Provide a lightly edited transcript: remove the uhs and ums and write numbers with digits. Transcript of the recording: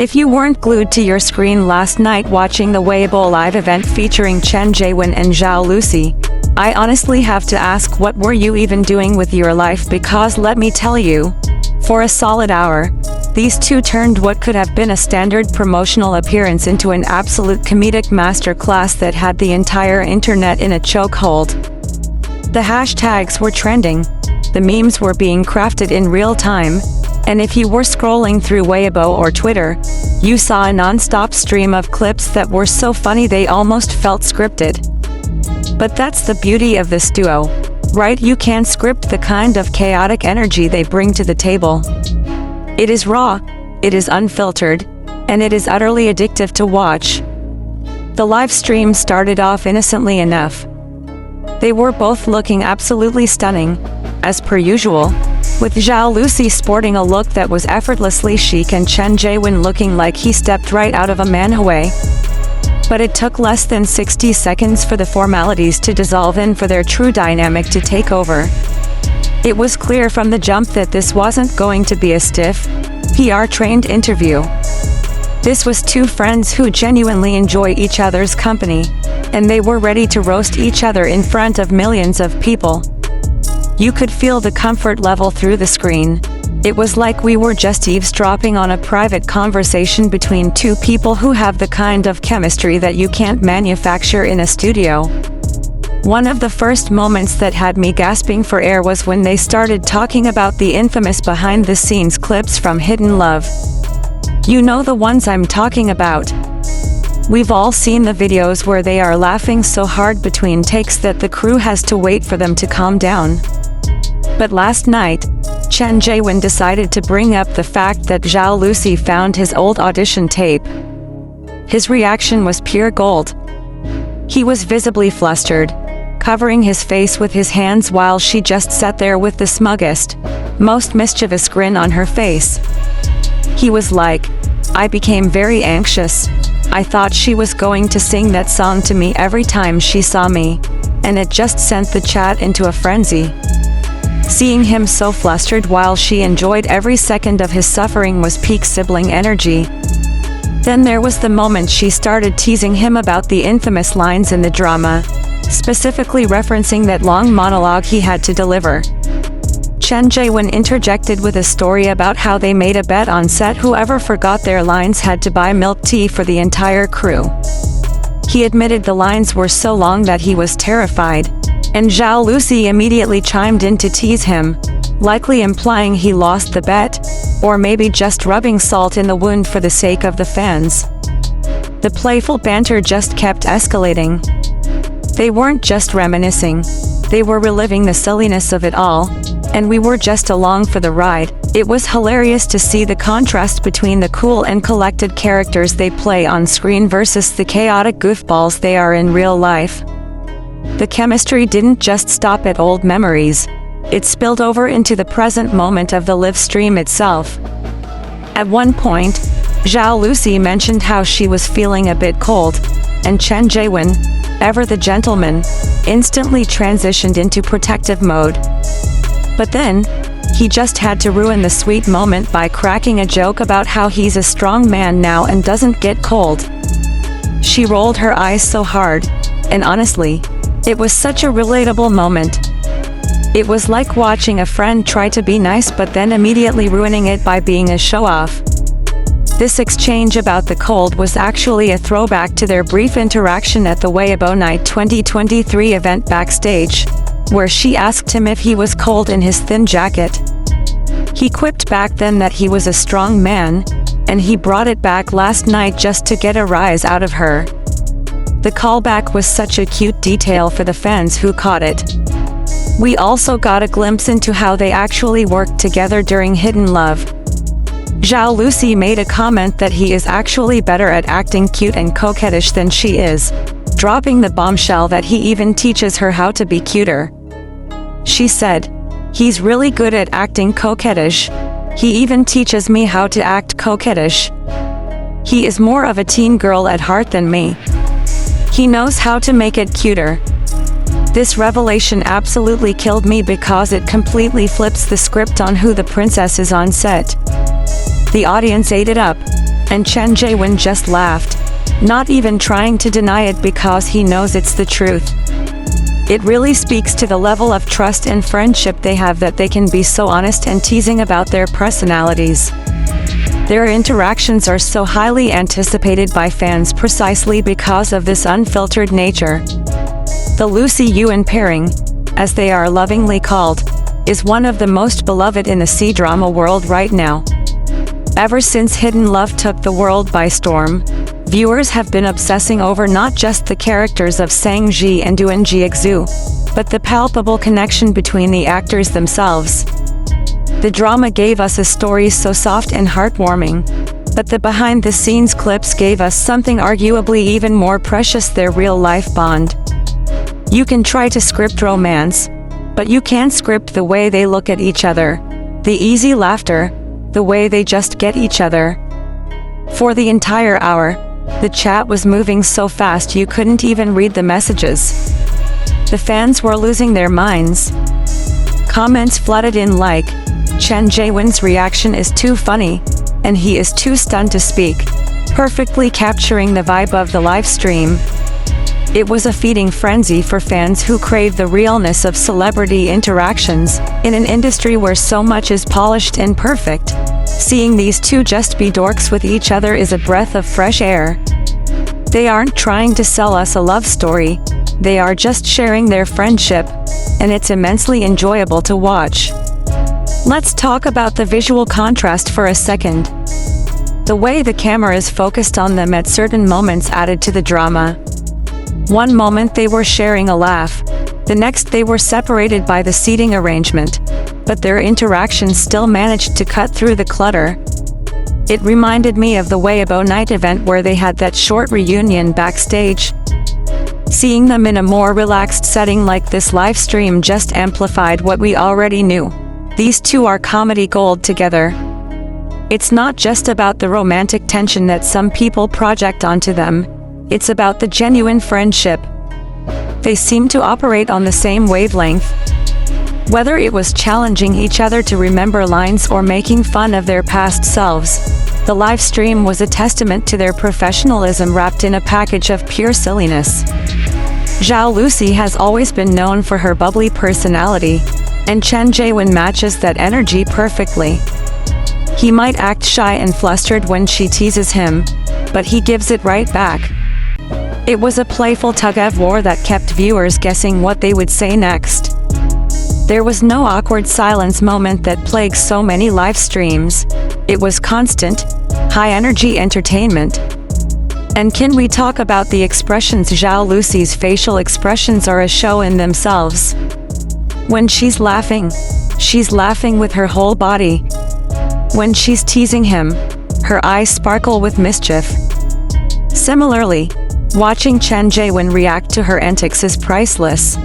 If you weren't glued to your screen last night watching the Weibo live event featuring Chen Zheyuan and Zhao Lusi, I honestly have to ask, what were you even doing with your life? Because let me tell you, for a solid hour, these two turned what could have been a standard promotional appearance into an absolute comedic masterclass that had the entire internet in a chokehold. The hashtags were trending, the memes were being crafted in real time, and if you were scrolling through Weibo or Twitter, you saw a non-stop stream of clips that were so funny they almost felt scripted. But that's the beauty of this duo, right? You can't script the kind of chaotic energy they bring to the table. It is raw, it is unfiltered, and it is utterly addictive to watch. The live stream started off innocently enough. They were both looking absolutely stunning, as per usual, with Zhao Lusi sporting a look that was effortlessly chic and Chen Zheyuan looking like he stepped right out of a manhwa. But it took less than 60 seconds for the formalities to dissolve and for their true dynamic to take over. It was clear from the jump that this wasn't going to be a stiff, PR-trained interview. This was two friends who genuinely enjoy each other's company, and they were ready to roast each other in front of millions of people. You could feel the comfort level through the screen. It was like we were just eavesdropping on a private conversation between two people who have the kind of chemistry that you can't manufacture in a studio. One of the first moments that had me gasping for air was when they started talking about the infamous behind-the-scenes clips from Hidden Love. You know the ones I'm talking about. We've all seen the videos where they are laughing so hard between takes that the crew has to wait for them to calm down. But last night, Chen Zheyuan decided to bring up the fact that Zhao Lusi found his old audition tape. His reaction was pure gold. He was visibly flustered, covering his face with his hands while she just sat there with the smuggest, most mischievous grin on her face. He was like, "I became very anxious. I thought she was going to sing that song to me every time she saw me, and it just sent the chat into a frenzy." Seeing him so flustered while she enjoyed every second of his suffering was peak sibling energy. Then there was the moment she started teasing him about the infamous lines in the drama, specifically referencing that long monologue he had to deliver. Chen Zheyuan interjected with a story about how they made a bet on set whoever forgot their lines had to buy milk tea for the entire crew. He admitted the lines were so long that he was terrified, and Zhao Lusi immediately chimed in to tease him, likely implying he lost the bet, or maybe just rubbing salt in the wound for the sake of the fans. The playful banter just kept escalating. They weren't just reminiscing, they were reliving the silliness of it all, and we were just along for the ride. It was hilarious to see the contrast between the cool and collected characters they play on screen versus the chaotic goofballs they are in real life. The chemistry didn't just stop at old memories, it spilled over into the present moment of the live stream itself. At one point, Zhao Lusi mentioned how she was feeling a bit cold, and Chen Zheyuan, ever the gentleman, instantly transitioned into protective mode. But then, he just had to ruin the sweet moment by cracking a joke about how he's a strong man now and doesn't get cold. She rolled her eyes so hard, and honestly, it was such a relatable moment. It was like watching a friend try to be nice but then immediately ruining it by being a show-off. This exchange about the cold was actually a throwback to their brief interaction at the Weibo Night 2023 event backstage, where she asked him if he was cold in his thin jacket. He quipped back then that he was a strong man, and he brought it back last night just to get a rise out of her. The callback was such a cute detail for the fans who caught it. We also got a glimpse into how they actually worked together during Hidden Love. Zhao Lusi made a comment that he is actually better at acting cute and coquettish than she is, dropping the bombshell that he even teaches her how to be cuter. She said, "He's really good at acting coquettish. He even teaches me how to act coquettish. He is more of a teen girl at heart than me. He knows how to make it cuter." This revelation absolutely killed me because it completely flips the script on who the princess is on set. The audience ate it up, And Chen Zheyuan just laughed, not even trying to deny it because he knows it's the truth. It really speaks to the level of trust and friendship they have that they can be so honest and teasing about their personalities. Their interactions are so highly anticipated by fans precisely because of this unfiltered nature. The Lusi-Yuan pairing, as they are lovingly called, is one of the most beloved in the C-drama world right now. Ever since Hidden Love took the world by storm, viewers have been obsessing over not just the characters of Sang Ji and Duan Jiexu, but the palpable connection between the actors themselves. The drama gave us a story so soft and heartwarming, but the behind-the-scenes clips gave us something arguably even more precious: their real-life bond. You can try to script romance, but you can't script the way they look at each other, the easy laughter, the way they just get each other. For the entire hour, the chat was moving so fast you couldn't even read the messages. The fans were losing their minds. Comments flooded in like, "Chen Zheyuan's reaction is too funny, and he is too stunned to speak," perfectly capturing the vibe of the live stream. It was a feeding frenzy for fans who crave the realness of celebrity interactions. In an industry where so much is polished and perfect, seeing these two just be dorks with each other is a breath of fresh air. They aren't trying to sell us a love story, they are just sharing their friendship, and it's immensely enjoyable to watch. Let's talk about the visual contrast for a second. The way the camera is focused on them at certain moments added to the drama. One moment they were sharing a laugh, the next they were separated by the seating arrangement, but their interactions still managed to cut through the clutter. It reminded me of the Weibo night event where they had that short reunion backstage. Seeing them in a more relaxed setting like this live stream just amplified what we already knew. These two are comedy gold together. It's not just about the romantic tension that some people project onto them, it's about the genuine friendship. They seem to operate on the same wavelength. Whether it was challenging each other to remember lines or making fun of their past selves, the live stream was a testament to their professionalism wrapped in a package of pure silliness. Zhao Lusi has always been known for her bubbly personality, and Chen Zheyuan matches that energy perfectly. He might act shy and flustered when she teases him, but he gives it right back. It was a playful tug-of-war that kept viewers guessing what they would say next. There was no awkward silence moment that plagues so many live streams. It was constant, high-energy entertainment. And can we talk about the expressions? Zhao Lusi's facial expressions are a show in themselves. When she's laughing with her whole body. When she's teasing him, her eyes sparkle with mischief. Similarly, watching Chen Zheyuan react to her antics is priceless.